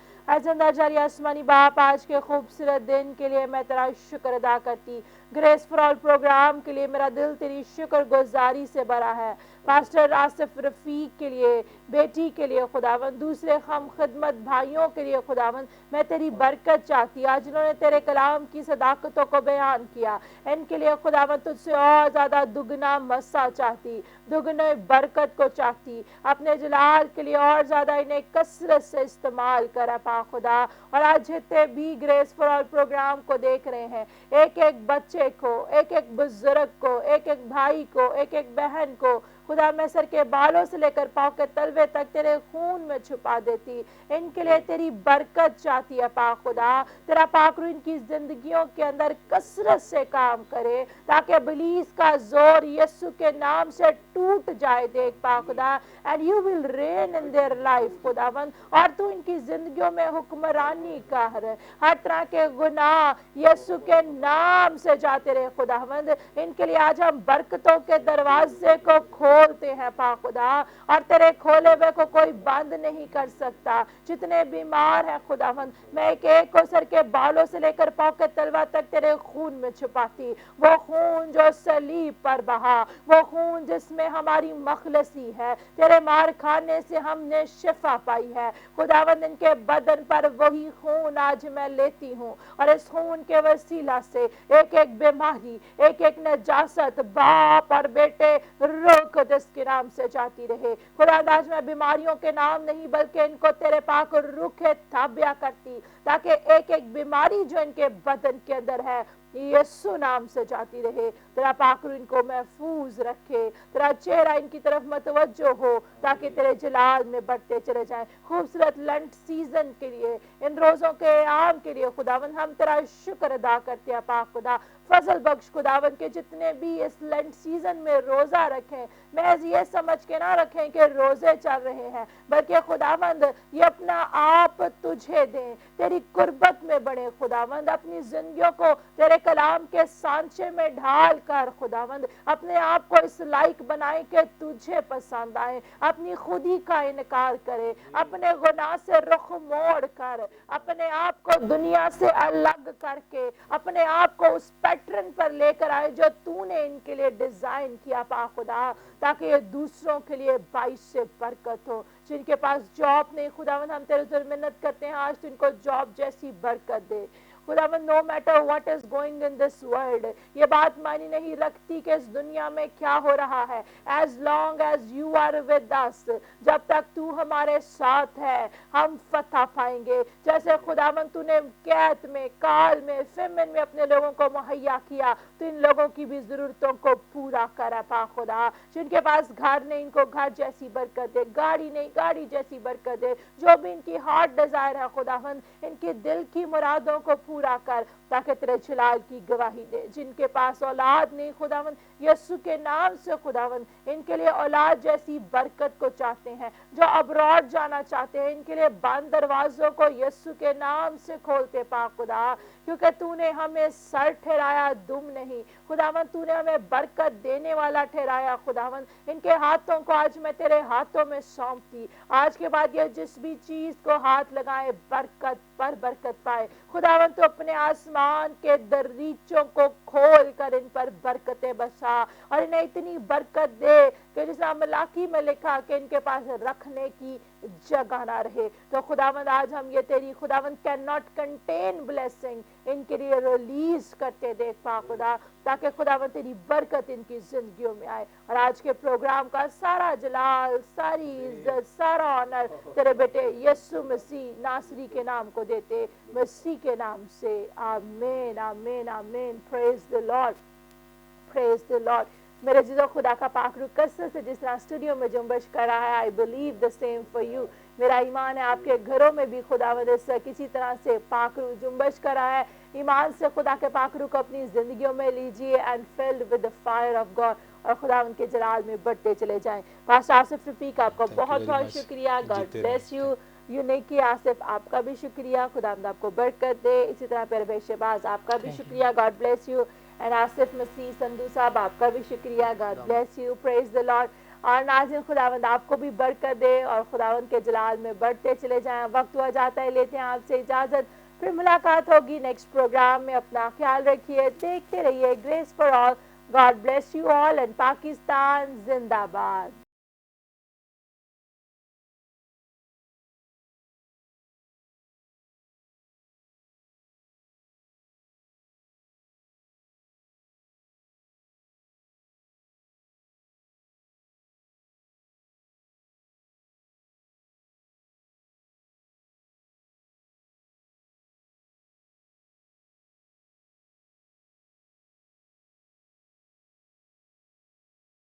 زندہ جاری آسمانی باپ، آج کے خوبصورت دن کے لیے میں تیرا شکر ادا کرتی. گریس فار آل پروگرام کے لیے میرا دل تیری شکر گزاری سے بھرا ہے. پاسٹر آصف رفیق کے لیے، بیٹی کے لیے خداوند، دوسرے ہم خدمت بھائیوں کے لیے خداوند میں تیری برکت چاہتی. آج انہوں نے تیرے کلام کی صداقتوں کو بیان کیا، ان کے لیے خداوند تجھ سے اور زیادہ دگنا مسا چاہتی، دگنے برکت کو چاہتی. اپنے جلال کے لیے اور زیادہ انہیں کثرت سے استعمال کرا پا خدا. اور آج جتنے بھی گریس فار آل پروگرام کو دیکھ رہے ہیں، ایک ایک بچے کو، ایک ایک بزرگ کو، ایک ایک بھائی کو، ایک ایک بہن کو خدا میں سر کے بالوں سے لے کر پاؤں کے تلوے تک تیرے خون میں چھپا دیتی. ان کے لیے تیری برکت چاہتی ہے پاک خدا. تیرا پاک روح ان کی زندگیوں کے اندر کثرت سے کام کرے، تاکہ ابلیس کا زور یسوع کے نام سے ٹوٹ جائے. دیکھ پاک خدا، and you will reign in their life خداوند، اور تو ان کی زندگیوں میں حکمرانی کر. ہر طرح کے گناہ یسوع کے نام سے جاتے رہے خداوند. ان کے لیے آج ہم برکتوں کے دروازے کو کھولتے ہیں پاک خدا، اور تیرے کھولے ہوئے کو کوئی بند نہیں کر سکتا. جتنے بیمار ہیں خداوند، میں ایک ایک کو سر کے بالوں سے لے کر پاؤں کے تلوا تک تیرے خون میں چھپاتی. وہ خون جو صلیب پر بہا، وہ خون جس میں ہماری مخلصی ہے، تیرے مار کھانے سے ہم نے شفا پائی ہے خداوند. ان کے بدن پر وہی خون آج میں لیتی ہوں، اور اس خون کے وسیلہ سے ایک ایک بیماری، ایک ایک نجاست باپ اور بیٹے روح القدس کے نام سے جاتی رہے. خدا آج میں بیماریوں کے نام نہیں بلکہ ان کو تیرے پاک روح کے تابع کرتی، تاکہ ایک ایک بیماری جو ان کے بدن کے اندر ہے یسوع نام سے جاتی رہے. تیرا پاک روح ان کو محفوظ رکھے، تیرا چہرہ ان کی طرف متوجہ ہو، تاکہ تیرے جلال میں بڑھتے چلے جائیں. خوبصورت لنٹ سیزن کے لیے، ان روزوں کے عام کے لیے خداوند ہم تیرا شکر ادا کرتے ہیں پاک خدا. فضل بخش خداوند کے جتنے بھی اس لنٹ سیزن میں روزہ رکھیں، محض یہ سمجھ کے نہ رکھیں کہ روزے چل رہے ہیں، بلکہ خداوند یہ اپنا آپ تجھے دیں، تیری قربت میں بڑھیں خداوند. اپنی زندگیوں کو تیرے کلام کے سانچے میں ڈھال کر خداوند اپنے آپ کو اس لائق بنائیں کہ تجھے پسند آئے. اپنی خودی کا انکار کرے، اپنے گناہ سے رخ موڑ کر، اپنے آپ کو دنیا سے الگ کر کے اپنے آپ کو اس پیٹرن پر لے کر آئے جو تو نے ان کے لیے ڈیزائن کیا پاک خدا، تاکہ یہ دوسروں کے لیے باعث برکت ہو. جن کے پاس جاب نہیں خداوند ہم تیرے سے منت کرتے ہیں آج تو ان کو جاب جیسی برکت دے خداوند no matter what is going in this world یہ بات معنی نہیں رکھتی کہ اس دنیا میں کیا ہو رہا ہے as long as you are with us جب تک تو ہمارے ساتھ ہے ہم فتح پائیں گے جیسے خداوند تو نے قحط میں کال میں فیمن میں اپنے لوگوں کو مہیا کیا تو ان لوگوں کی بھی ضرورتوں کو پورا کرا پا خدا جن کے پاس گھر نہیں ان کو گھر جیسی برکت دے گاڑی نہیں گاڑی جیسی برکت دے جو بھی ان کی ہارٹ ڈیزائر ہے خداوند ان کے دل کی مرادوں کو پورا کر تاکہ تیرے جلال کی گواہی دے جن کے پاس اولاد نہیں خداوند یسوع کے نام سے خداوند ان کے لیے اولاد جیسی برکت کو چاہتے ہیں جو ابراڈ جانا چاہتے ہیں ان کے لیے بند دروازوں کو یسوع کے نام سے کھولتے پا خدا کیونکہ تو نے ہمیں سر ٹھہرایا دم نہیں خداوند تو نے ہمیں برکت دینے والا ٹھہرایا خداوند ان کے ہاتھوں کو آج میں تیرے ہاتھوں میں سونپتی آج کے بعد یہ جس بھی چیز کو ہاتھ لگائے برکت پر برکت پائے خداوند تو اپنے آسمان کے دریچوں کو کھول کر ان پر برکتیں بسا اور انہیں اتنی برکت دے کہ جس ملاکی میں لکھا کہ ان کے پاس رکھنے کی جگہ نہ رہے تو خداوند آج ہم یہ تیری خداوند can not contain blessing in کے لیے ریلیز کرتے دیکھ پا خدا تاکہ خداوند تیری برکت ان کی زندگیوں میں آئے اور آج کے پروگرام کا سارا جلال ساری عزت سارا آنر تیرے بیٹے یسوع مسیح ناصری کے نام کو دیتے مسیح کے نام سے آمین آمین آمین پریز دی لارڈ پریز دی لارڈ میرے عزیزو خدا کا پاک روح کثرت سے جس طرح اسٹوڈیو میں جنبش کر رہا ہے I believe the same for you میرا ایمان ہے آپ کے گھروں میں بھی خداوند اس کسی طرح سے پاک روح جنبش کر رہا ہے ایمان سے خدا کے پاک روح کو اپنی زندگیوں میں لیجئے and filled with the fire of God اور خداوند کے جلال میں بڑھتے چلے جائیں پاسٹر آصف رفیق آپ کو بہت بہت شکریہ God bless you یونیکی آصف آپ کا بھی شکریہ خداوند آپ کو برکت دے اسی طرح پیارے بھائی شہباز آپ کا بھی شکریہ God bless you and Asif مسیح سندھو صاحب آپ کا بھی شکریہ God bless you praise the Lord اور ناظرین خداوند آپ کو بھی برکت دے اور خداوند کے جلال میں بڑھتے چلے جائیں وقت ہوا جاتا ہے لیتے ہیں آپ سے اجازت پھر ملاقات ہوگی نیکسٹ پروگرام میں اپنا خیال رکھیے دیکھتے رہیے grace for all God bless you all and Pakistan زندہ باد